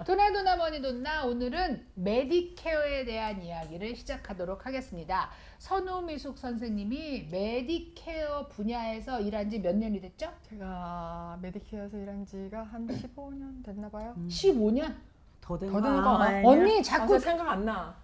도나도나 머니돈나 오늘은 메디케어에 대한 이야기를 시작하도록 하겠습니다. 선우미숙 선생님이 메디케어 분야에서 일한 지 몇 년이 됐죠? 제가 메디케어에서 일한 지가 한 15년 됐나 봐요. 15년? 더 된 더 되는 거 언니 자꾸 생각 안 나.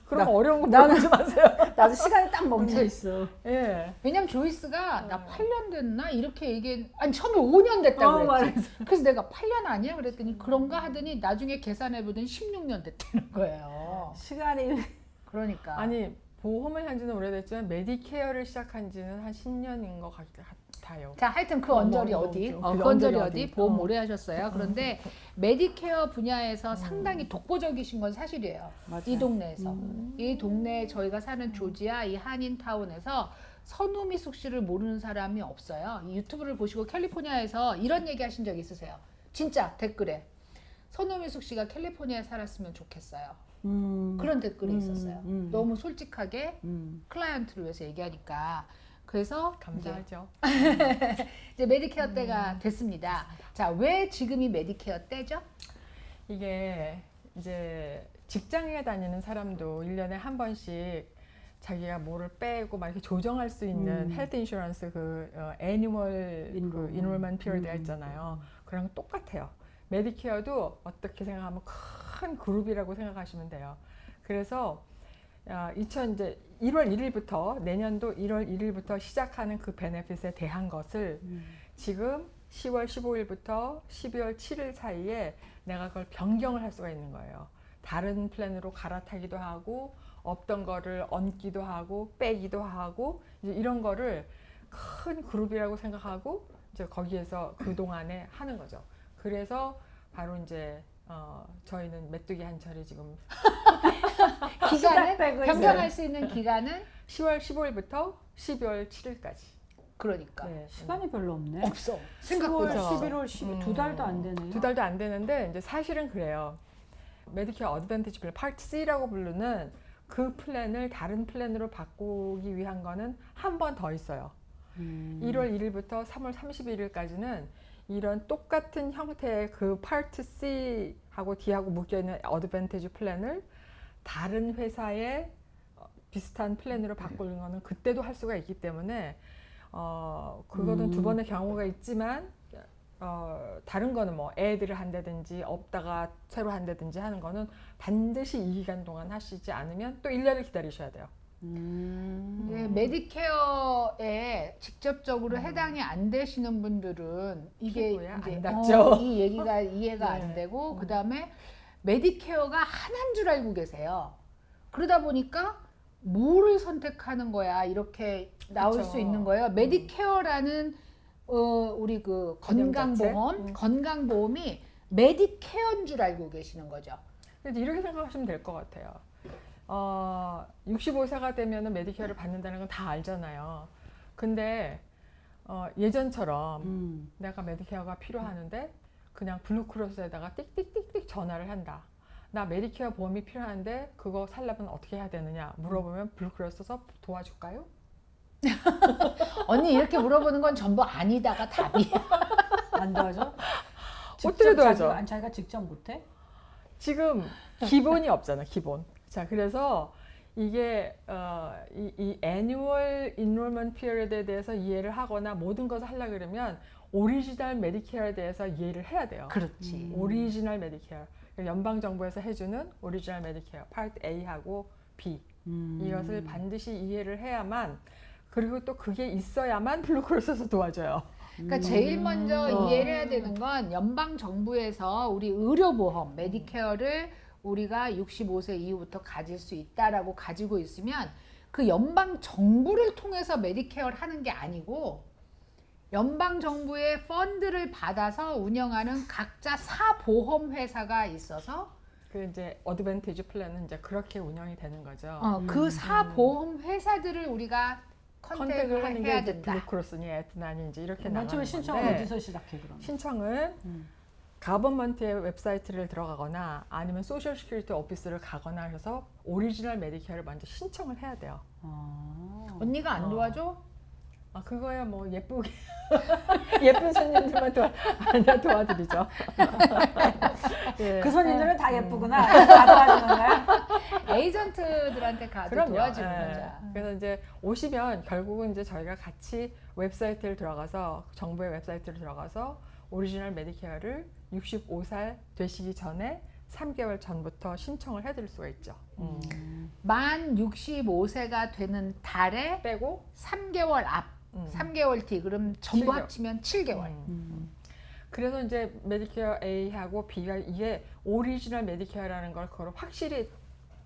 그런 나- 거 어려운 거 나는- 물어보지 마세요. 나도 시간이 딱 멈춰 있어. 예. 왜냐면 조이스가 나 8년 됐나? 이렇게 아니 처음에 5년 됐다고 그랬지. 그래서 내가 8년 아니야? 그랬더니 그런가 하더니 나중에 계산해보더니 16년 됐다는 거예요. 시간이 그러니까. 아니 보험을 한 지는 오래됐지만 메디케어를 시작한 지는 한 10년인 것 같아요. 자, 하여튼 그 언저리 너무 어디? 그 그 언저리 언저리 어디? 어디? 보험 오래 하셨어요. 그런데 메디케어 분야에서 상당히 독보적이신 건 사실이에요. 맞아요. 이 동네에서. 이 동네에 저희가 사는 조지아 이 한인타운에서 선우미숙 씨를 모르는 사람이 없어요. 이 유튜브를 보시고 캘리포니아에서 이런 얘기 하신 적 있으세요? 진짜 댓글에. 선우미숙 씨가 캘리포니아에 살았으면 좋겠어요. 그런 댓글이 있었어요. 너무 솔직하게 클라이언트를 위해서 얘기하니까. 그래서 감사하죠. 이제 메디케어 때가 됐습니다. 자, 왜 지금이 메디케어 때죠? 이게 이제 직장에 다니는 사람도 1년에 한 번씩 자기가 뭐를 빼고 막 이렇게 조정할 수 있는 헬스 인슈런스 애니멀 인롤먼 피리어드가 있잖아요. 그랑 똑같아요. 메디케어도 어떻게 생각하면 큰 그룹이라고 생각하시면 돼요. 그래서 이제 1월 1일부터 내년도 1월 1일부터 시작하는 그 베네핏에 대한 것을 지금 10월 15일부터 12월 7일 사이에 내가 그걸 변경을 할 수가 있는 거예요. 다른 플랜으로 갈아타기도 하고 없던 거를 얹기도 하고 빼기도 하고 이제 이런 거를 큰 그룹이라고 생각하고 이제 거기에서 그동안에 하는 거죠. 그래서 바로 이제 저희는 메뚜기 한철이 지금 기간은 빼고 변경할 수 있는 기간은 10월 15일부터 12월 7일까지. 그러니까 네. 시간이 별로 없네. 없어. 10월, 생각보다. 11월, 12월 두 달도 안 되네요. 두 달도 안 되는데 이제 사실은 그래요. 메디케어 어드밴티지 플랜 파트 C라고 부르는 그 플랜을 다른 플랜으로 바꾸기 위한 거는 한 번 더 있어요. 1월 1일부터 3월 31일까지는 이런 똑같은 형태의 그 파트 C하고 D하고 묶여있는 어드밴티지 플랜을 다른 회사의 비슷한 플랜으로 바꾸는 거는 그때도 할 수가 있기 때문에 그거는 두 번의 경우가 있지만 다른 거는 뭐 애들을 한다든지 없다가 새로 한다든지 하는 거는 반드시 이 기간 동안 하시지 않으면 또 1년을 기다리셔야 돼요. 네, 메디케어에 직접적으로 해당이 안 되시는 분들은 이게 피부에 안 이제 닿죠. 이 얘기가 이해가 네. 안 되고 그다음에 메디케어가 하나인 줄 알고 계세요. 그러다 보니까 뭐를 선택하는 거야 이렇게 나올 그쵸. 수 있는 거예요. 메디케어라는 우리 그 개념 자체? 건강보험이 메디케어인 줄 알고 계시는 거죠. 그래서 이렇게 생각하시면 될 것 같아요. 65세가 되면 메디케어를 받는다는 건 다 알잖아요. 근데 예전처럼 내가 메디케어가 필요하는데 그냥 블루크로스에다가 띡띡띡띡 전화를 한다. 나 메디케어 보험이 필요한데 그거 살려면 어떻게 해야 되느냐 물어보면 블루크로스에서 도와줄까요? 언니 이렇게 물어보는 건 전부 아니다가 답이야. 안 도와줘? 어떻게 도와줘? 자기가 직접 못해? 지금 기본이 없잖아, 기본. 자, 그래서 이게 이 애니멀 인롤먼트 피리어드에 대해서 이해를 하거나 모든 것을 하려고 그러면 오리지널 메디케어에 대해서 이해를 해야 돼요. 그렇지. 오리지널 메디케어. 연방 정부에서 해주는 오리지널 메디케어 파트 A하고 B 이것을 반드시 이해를 해야만 그리고 또 그게 있어야만 블루크로스에서 도와줘요. 그러니까 제일 먼저 이해를 해야 되는 건 연방 정부에서 우리 의료보험 메디케어를 우리가 65세 이후부터 가질 수 있다라고 가지고 있으면 그 연방 정부를 통해서 메디케어를 하는 게 아니고 연방 정부의 펀드를 받아서 운영하는 각자 사보험 회사가 있어서 그 이제 어드밴티지 플랜은 이제 그렇게 운영이 되는 거죠. 그 사보험 회사들을 우리가 컨택을 하는 게 해야 이제 된다. 블루크로스니 에트나니 이렇게 맨 나가는 처음에 신청은 건데 어디서 시작해 그럼? 신청은 가버먼트의 웹사이트를 들어가거나 아니면 소셜 시큐리티 오피스를 가거나 해서 오리지널 메디케어를 먼저 신청을 해야 돼요. 언니가 안 도와줘? 그거야 뭐 예쁘게 예쁜 손님들만 도와드리죠. 예. 그 손님들은 다 예쁘구나. 다 도와주는 거야. 에이전트들한테 가도 그럼요. 도와주는 예. 거죠. 그래서 이제 오시면 결국은 이제 저희가 같이 웹사이트를 들어가서 정부의 웹사이트를 들어가서 오리지널 메디케어를 65살 되시기 전에 3개월 전부터 신청을 해드릴 수가 있죠. 만 65세가 되는 달에 빼고 3개월 앞, 3개월 뒤 그럼 전부 7개월. 합치면 7개월. 그래서 이제 메디케어 A하고 B가 이게 오리지널 메디케어라는 걸 그걸 확실히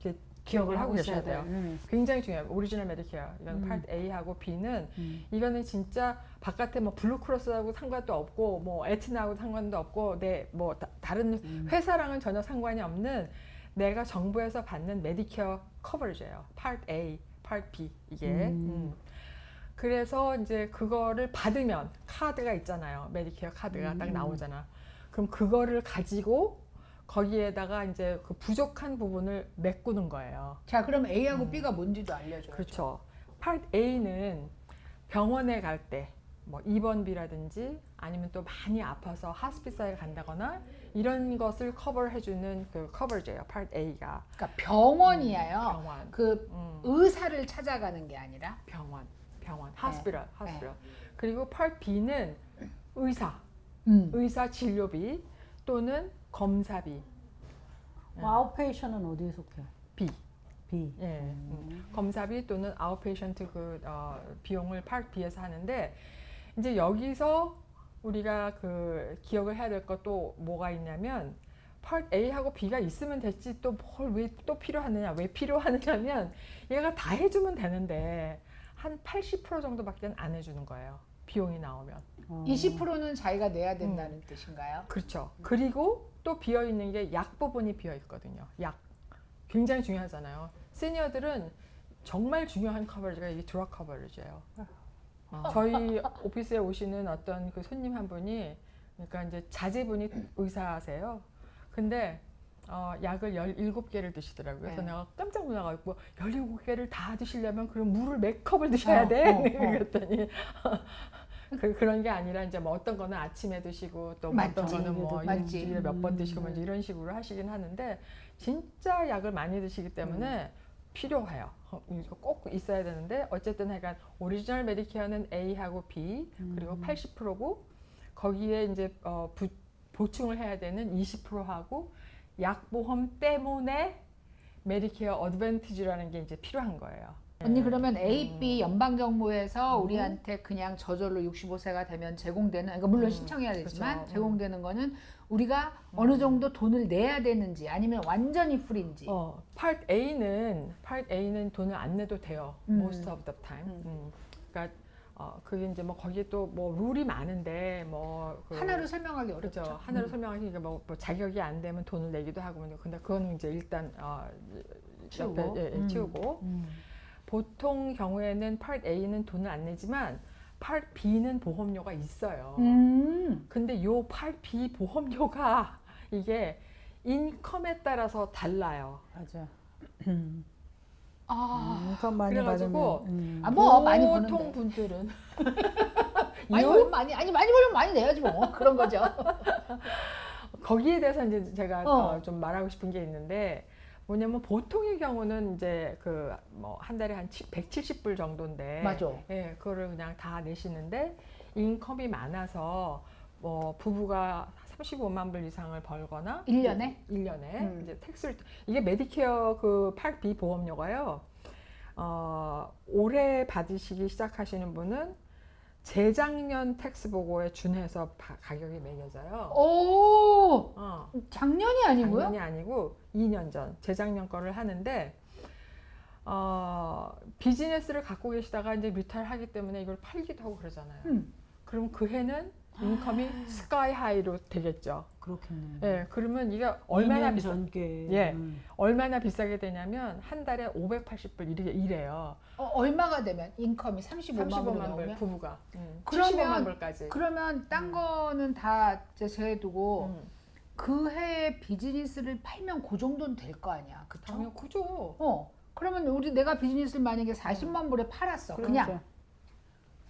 이렇게 기억을 하고 계셔야 돼요. 굉장히 중요해요. 오리지널 메디케어. 이건 파트 A하고 B는 이거는 진짜 바깥에 뭐 블루크로스하고 상관도 없고 뭐 에트나하고 상관도 없고 내 뭐 다른 회사랑은 전혀 상관이 없는 내가 정부에서 받는 메디케어 커버리지예요. 파트 A, 파트 B 이게. 그래서 이제 그거를 받으면 카드가 있잖아요. 메디케어 카드가 딱 나오잖아. 그럼 그거를 가지고 거기에다가 이제 그 부족한 부분을 메꾸는 거예요. 자, 그럼 A하고 B가 뭔지도 알려줘요. 그렇죠. 파트 A는 병원에 갈 때 뭐 입원비라든지 아니면 또 많이 아파서 하스피스에 간다거나 이런 것을 커버해주는 그 커버제예요. 파트 A가. 그러니까 병원이에요. 병원. 그 의사를 찾아가는 게 아니라 병원, 하스피럴. 그리고 파트 B는 의사 진료비 또는 검사비. 아웃페이션은 어디에 속해? B. B. 예. 검사비 또는 아웃페이션트 비용을 파트 B에서 하는데 이제 여기서 우리가 그 기억을 해야 될 것도 뭐가 있냐면 파트 A하고 B가 있으면 됐지 또 뭘 왜 또 필요하느냐 왜 필요하느냐면 얘가 다 해주면 되는데 한 80% 정도밖에 안 해주는 거예요. 비용이 나오면. 20%는 자기가 내야 된다는 뜻인가요? 그렇죠. 그리고 또 비어 있는 게 약 부분이 비어 있거든요. 약 굉장히 중요하잖아요. 시니어들은 정말 중요한 커버리지가 이게 드럭 커버리지예요. 저희 오피스에 오시는 어떤 그 손님 한 분이 그러니까 이제 자제분이 의사세요. 근데 약을 17개를 드시더라고요. 그래서 네. 내가 깜짝 놀라가지고 17개를 다 드시려면 그럼 물을 몇 컵을 드셔야 돼? 그랬더니 그런 게 아니라 이제 뭐 어떤 거는 아침에 드시고 또 맞지. 어떤 거는 뭐 맞지. 일주일에 몇 번 드시고 뭐 이런 식으로 하시긴 하는데 진짜 약을 많이 드시기 때문에 필요해요. 이거 꼭 있어야 되는데 어쨌든 하여간 오리지널 메디케어는 A하고 B 그리고 80%고 거기에 이제 보충을 해야 되는 20%하고 약보험 때문에 메디케어 어드밴티지라는 게 이제 필요한 거예요. 언니 그러면 A, B 연방정부에서 우리한테 그냥 저절로 65세가 되면 제공되는 그러니까 물론 신청해야 되지만 그렇죠. 제공되는 거는 우리가 어느 정도 돈을 내야 되는지 아니면 완전히 프리인지 파트 A는 돈을 안 내도 돼요. Most of the time. 그러니까 그게 이제 뭐 거기에 또 뭐 룰이 많은데 뭐 하나로 설명하기 어렵죠. 그렇죠. 하나로 설명하시니까 뭐 자격이 안 되면 돈을 내기도 하고 근데 그거는 이제 일단 치우고. 옆에 치우고 보통 경우에는 파트 A는 돈을 안 내지만 파트 B는 보험료가 있어요. 근데 요 파트 B 보험료가 이게 인컴에 따라서 달라요. 맞아. 아, 많이 그래가지고 받으면, 뭐 많이 보통 버는데. 분들은 많이 벌면 많이 벌면 많이 내야지 뭐 그런 거죠. 거기에 대해서 이제 제가 좀 말하고 싶은 게 있는데 뭐냐면 보통의 경우는 이제 그 뭐 한 달에 한 170불 정도인데 맞아. 예, 그거를 그냥 다 내시는데 인컴이 많아서 뭐 부부가 35만 불 이상을 벌거나 1년에? 1년에 이제 텍스를 이게 메디케어 그 파트 B 보험료가요. 올해 받으시기 시작하시는 분은 재작년 텍스 보고에 준해서 가격이 매겨져요. 오, 작년이 아니고요? 작년이 아니고 2년 전 재작년 거를 하는데 비즈니스를 갖고 계시다가 이제 리타일하기 때문에 이걸 팔기도 하고 그러잖아요. 그럼 그 해는 인컴이 스카이 하이로 되겠죠. 그렇겠네. 예, 그러면 이게 얼마나 전께. 예, 얼마나 비싸게 되냐면 한 달에 580불 이래요. 얼마가 되면 인컴이 35만 불 35만 불 나오면? 부부가. 그러면- 75만 불까지. 그러면 딴 거는 다 이제 제외두고 그 해에 비즈니스를 팔면 그 정도는 될 거 아니야, 그쵸? 당연 그죠. 그러면 내가 비즈니스를 만약에 40만 불에 팔았어, 그냥. 그렇죠.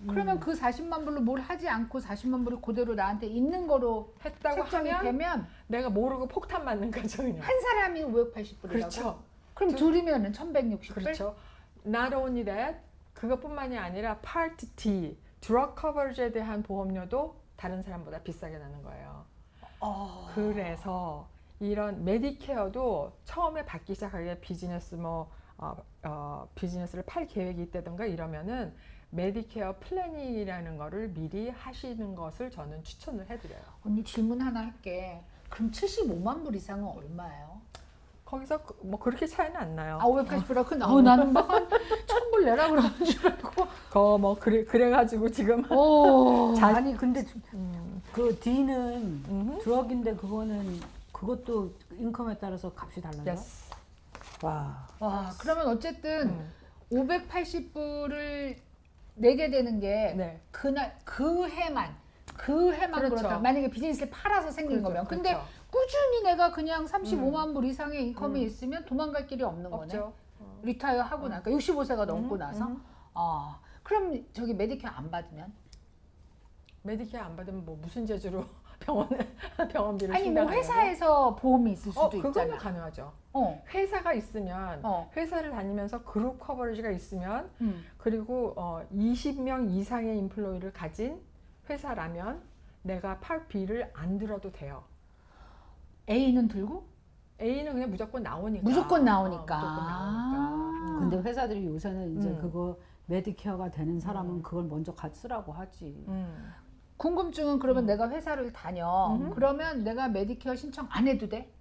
그러면 그 40만 불로 뭘 하지 않고 40만 불이 그대로 나한테 있는 거로 했다고 책정이 하면 되면 내가 모르고 폭탄 맞는 거죠, 그냥. 한 사람이 580불이라고. 그렇죠. 그럼 둘이면은 1,160불. 그렇죠. Not only that, 그것뿐만이 아니라 Part D, 드럭 커버리지에 대한 보험료도 다른 사람보다 비싸게 나는 거예요. 그래서 이런 메디케어도 처음에 받기 시작하게 비즈니스 비즈니스를 팔 계획이 있다든가 이러면은 메디케어 플래닝이라는 거를 미리 하시는 것을 저는 추천을 해드려요. 언니 질문 하나 할게. 그럼 75만 불 이상은 얼마예요? 거기서 뭐 그렇게 차이는 안 나요. 아 580불이라 근데 나는 막 1,000불 내라 그러는 줄 알고. 뭐 그래가지고 지금 아니 근데 음, 그 D는 드럭인데 그것도 인컴에 따라서 값이 달라요? yes. 와. 와 그러면 어쨌든 음. 580불을 내게 되는 게 네. 그날 그 해만 그렇죠. 그렇다. 만약에 비즈니스를 팔아서 생긴 그렇죠. 거면. 근데 그렇죠. 꾸준히 내가 그냥 35만 불 이상의 인컴이 음. 있으면 도망갈 길이 없는 거네. 없죠. 리타이어 하고 나니까 65세가 넘고 나서. 음. 아 그럼 저기 메디케어 안 받으면? 메디케어 안 받으면 뭐 무슨 재주로 병원비를 아니 뭐 충당하냐고? 회사에서 보험이 있을 수도 그거는 있잖아. 가능하죠. 어. 회사가 있으면 어. 회사를 다니면서 그룹 커버리지가 있으면 음. 그리고 20명 이상의 인플로이를 가진 회사라면 내가 Part B를 안 들어도 돼요. A는 들고? A는 그냥 무조건 나오니까. 무조건 나오니까. 무조건 나오니까. 근데 회사들이 요새는 이제 음. 그거 메디케어가 되는 사람은 그걸 먼저 쓰라고 하지. 궁금증은 그러면 음. 내가 회사를 다녀. 음. 그러면 내가 메디케어 신청 안 해도 돼?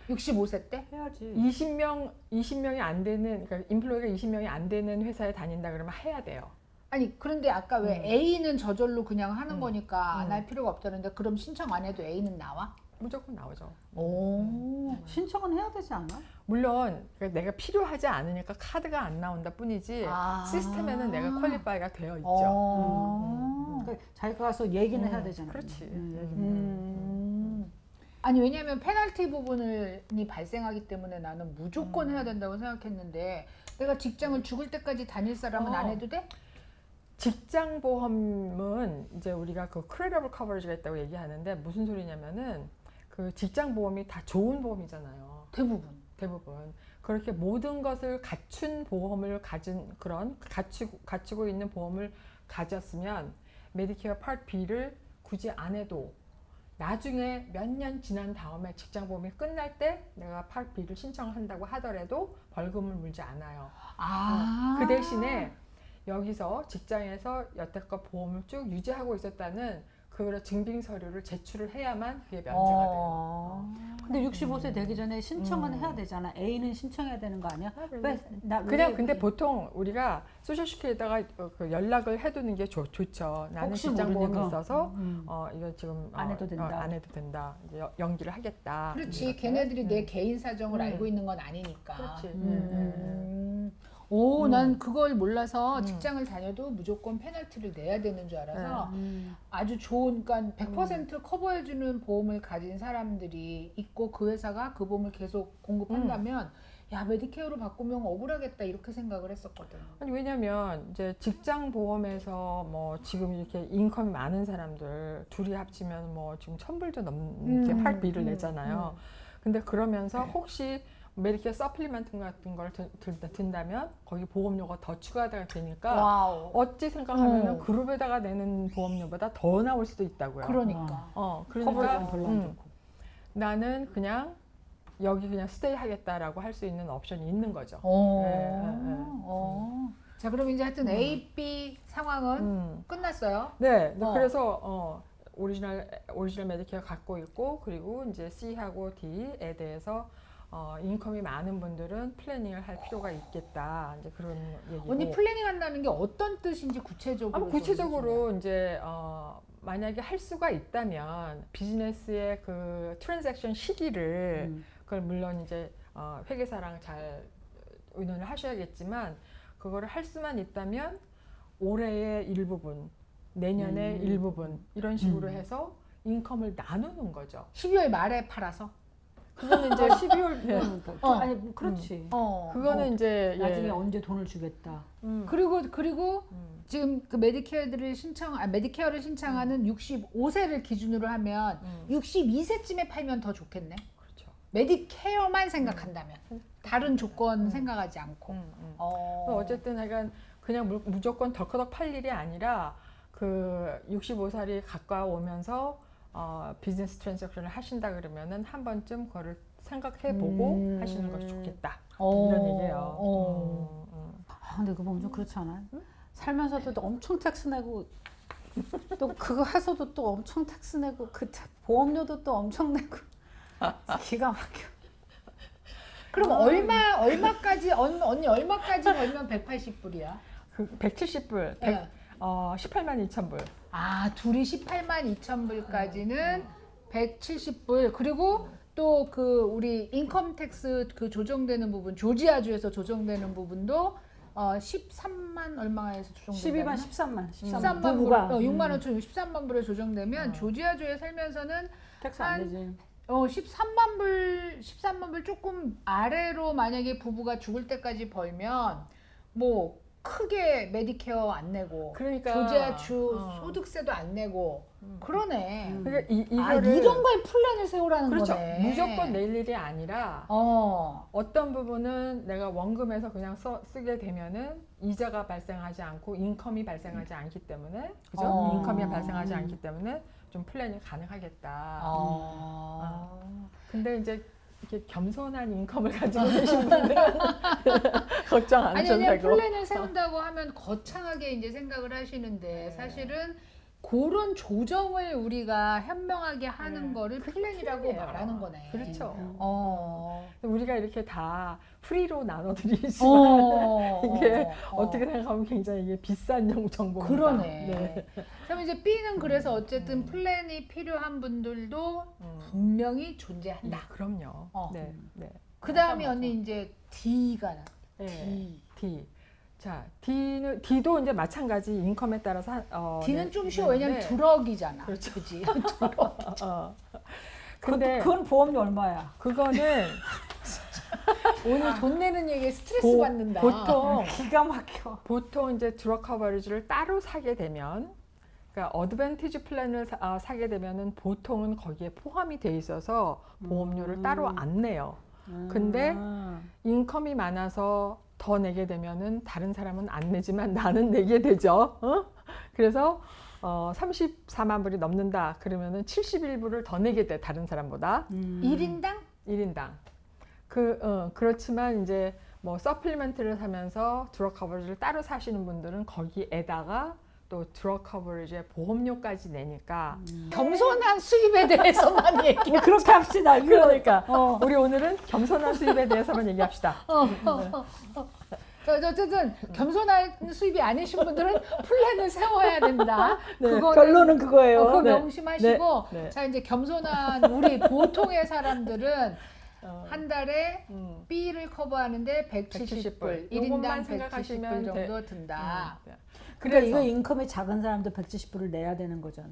65세 때? 해야지. 20명이 안 되는, 그러니까 인플로이가 20명이 안 되는 회사에 다닌다 그러면 해야 돼요. 아니 그런데 아까 왜 A는 저절로 그냥 하는 음. 거니까 안 할 필요가 없다는데 그럼 신청 안 해도 A는 나와? 무조건 나오죠. 오. 신청은 해야 되지 않아? 물론 그러니까 내가 필요하지 않으니까 카드가 안 나온다 뿐이지 아. 시스템에는 내가 퀄리파이가 되어 있죠. 그러니까 자기가 가서 얘기는 해야 되잖아. 그렇지. 얘기는. 아니 왜냐하면 페널티 부분이 발생하기 때문에 나는 무조건 해야 된다고 생각했는데 내가 직장을 죽을 때까지 다닐 사람은 안 해도 돼? 직장 보험은 이제 우리가 그 크레디블 커버리지가 있다고 얘기하는데 무슨 소리냐면은 그 직장 보험이 다 좋은 보험이잖아요. 대부분 그렇게 모든 것을 갖춘 보험을 가진 그런 갖추고 있는 보험을 가졌으면 메디케어 파트 B를 굳이 안 해도 나중에 몇 년 지난 다음에 직장 보험이 끝날 때 내가 파트 B를 신청한다고 하더라도 벌금을 물지 않아요. 그 대신에 여기서 직장에서 여태껏 보험을 쭉 유지하고 있었다는 그런 증빙 서류를 제출을 해야만 그게 면제가 돼요. 근데 65세 되기 전에 신청은 해야 되잖아. A는 신청해야 되는 거 아니야? 그냥 근데 보통 우리가 소셜시큐리티에다가 그 연락을 해두는 게 좋죠. 나는 혹시 직장 보험이 모르니까. 있어서 이거 지금 안 해도 된다. 안 해도 된다. 이제 연기를 하겠다. 그렇지. 이렇게. 걔네들이 내 개인 사정을 알고 있는 건 아니니까. 그렇지. 오, 난 그걸 몰라서 직장을 다녀도 무조건 페널티를 내야 되는 줄 알아서 아주 좋은, 그러니까 100% 커버해주는 보험을 가진 사람들이 있고 그 회사가 그 보험을 계속 공급한다면 야, 메디케어로 바꾸면 억울하겠다 이렇게 생각을 했었거든. 아니 왜냐면 이제 직장 보험에서 뭐 지금 이렇게 인컴이 많은 사람들 둘이 합치면 뭐 지금 1,000불도 넘게 파트 B를 내잖아요. 근데 그러면서 혹시 메디케어 서플리먼트 같은 걸 든다면 거기 보험료가 더 추가가 되니까 와우. 어찌 생각하면 그룹에다가 내는 보험료보다 더 나올 수도 있다고요. 그러니까. 커버리지는 그러니까 별로 안 좋고. 나는 그냥 여기 그냥 스테이 하겠다라고 할 수 있는 옵션이 있는 거죠. 자, 그럼 이제 하여튼 A, B 상황은 끝났어요. 네, 그래서 오리지널 메디케어 갖고 있고 그리고 이제 C하고 D에 대해서 인컴이 많은 분들은 플래닝을 할 필요가 있겠다. 이제 그런 얘기고. 언니 플래닝 한다는 게 어떤 뜻인지 구체적으로 구체적으로 이제 만약에 할 수가 있다면 비즈니스의 그 트랜잭션 시기를 그걸 물론 이제 회계사랑 잘 의논을 하셔야겠지만 그거를 할 수만 있다면 올해의 일부분, 내년의 일부분 이런 식으로 해서 인컴을 나누는 거죠. 12월 말에 팔아서? 그거는 이제 12월 예. 아니 뭐 그렇지. 그거는 이제 나중에 예. 언제 돈을 주겠다. 그리고 지금 그 메디케어를 신청하는 65세를 기준으로 하면 62세쯤에 팔면 더 좋겠네. 그렇죠. 메디케어만 생각한다면 다른 조건 생각하지 않고. 어쨌든 약간 그냥 무조건 덜커덕 팔 일이 아니라 그 65살이 가까워오면서 비즈니스 트랜잭션을 하신다 그러면은 한 번쯤 그거를 생각해보고 하시는 것이 좋겠다. 이런 얘기예요. 아, 근데 그거 보면 좀 그렇지 않아? 살면서도 엄청 텍스 내고 또 그거 해서도 또 엄청 텍스 내고 그 보험료도 또 엄청 내고 기가 막혀. 그럼 얼마까지 언니 얼마까지 벌면 180불이야? 그 170불, 네. 18만 2천 불. 아, 둘이 18만 2천 불까지는 170불. 그리고 또 그 우리 인컴 텍스 그 조정되는 부분, 조지아주에서 조정되는 부분도 13만 얼마에서 조정된다. 12만 13만 13만 불, 부부가 6만 5천 13만 불에 조정되면 조지아주에 살면서는 텍스 안 되지. 13만 불 조금 아래로 만약에 부부가 죽을 때까지 벌면 뭐 크게 메디케어 안 내고 그러니까 조지아주 소득세도 안 내고 그러네. 그러니까 아, 이거를 이런 거에 플랜을 세우라는 그렇죠. 거네. 무조건 낼 일이 아니라 어떤 부분은 내가 원금에서 그냥 쓰게 되면은 이자가 발생하지 않고 인컴이 발생하지 않기 때문에 그죠? 인컴이 발생하지 않기 때문에 좀 플랜이 가능하겠다. 근데 이제 이렇게 겸손한 인컴을 가지고 계신 분들은 걱정 안 아니 하셔도 그냥 되고. 플랜을 세운다고 하면 거창하게 이제 생각을 하시는데 사실은 그런 조정을 우리가 현명하게 하는 거를 플랜이라고 플랜이에요. 말하는 거네. 그렇죠. 우리가 이렇게 다 프리로 나눠드리지만 어, 이게 어떻게 생각하면 굉장히 이게 비싼 정보입니다. 그러네. 네. 그럼 이제 B는 그래서 어쨌든 플랜이 필요한 분들도 분명히 존재한다. 그럼요. 네. 네. 그 다음에 맞아, 언니 이제 D가 나. 네. D. 자, D도 이제 마찬가지 인컴에 따라서 D는 네, 좀 쉬워. 왜냐면 네. 드럭이잖아. 그렇죠. 그지? 근데 그건 보험료 얼마야? 그거는 오늘 돈 내는 얘기에 스트레스 받는다. 보통 기가 막혀. 보통 이제 드럭 커버리지를 따로 사게 되면 그러니까 어드밴티지 플랜을 사게 되면은 보통은 거기에 포함이 돼 있어서 보험료를 따로 안 내요. 근데 인컴이 많아서 더 내게 되면은 다른 사람은 안 내지만 나는 내게 되죠. 그래서 34만 불이 넘는다 그러면은 71불을 더 내게 돼 다른 사람보다 1인당? 1인당. 그렇지만 이제 뭐 서플리멘트를 사면서 드럭 커버리지를 따로 사시는 분들은 거기에다가 또 드럭 커버리지의 보험료까지 내니까 겸손한 수입에 대해서만 얘기. 뭐 그렇게 합시다. 그러니까 우리 오늘은 겸손한 수입에 대해서만 얘기합시다. 어쨌든 겸손한 수입이 아니신 분들은 플랜을 세워야 된다. 그거는 결론은 그거예요. 그거 네. 명심하시고 네. 네. 자 이제 겸손한 우리 보통의 사람들은 한 달에 B를 커버하는데 170불, 1인당 요것만 170불 생각하시면 정도 든다. 그러니까 이거 인컴이 작은 사람도 170불을 내야 되는 거잖아.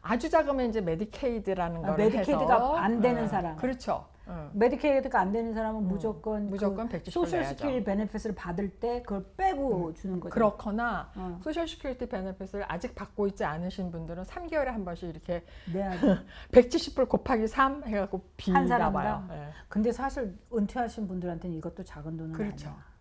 아주 작으면 이제 메디케이드라는 거를 메디케이드가 해서 안 되는 사람. 그렇죠. 메디케이드가 안 되는 사람은 무조건 170불 소셜 내야죠. 시큐리티 베네핏을 받을 때 그걸 빼고 주는 거죠. 그렇거나 소셜 시큐리티 베네핏을 아직 받고 있지 않으신 분들은 3개월에 한 번씩 이렇게 내야 돼. 170불 곱하기 3 해갖고 한 사람당. 나와요. 네. 근데 사실 은퇴하신 분들한테는 이것도 작은 돈은 그렇죠. 아니야.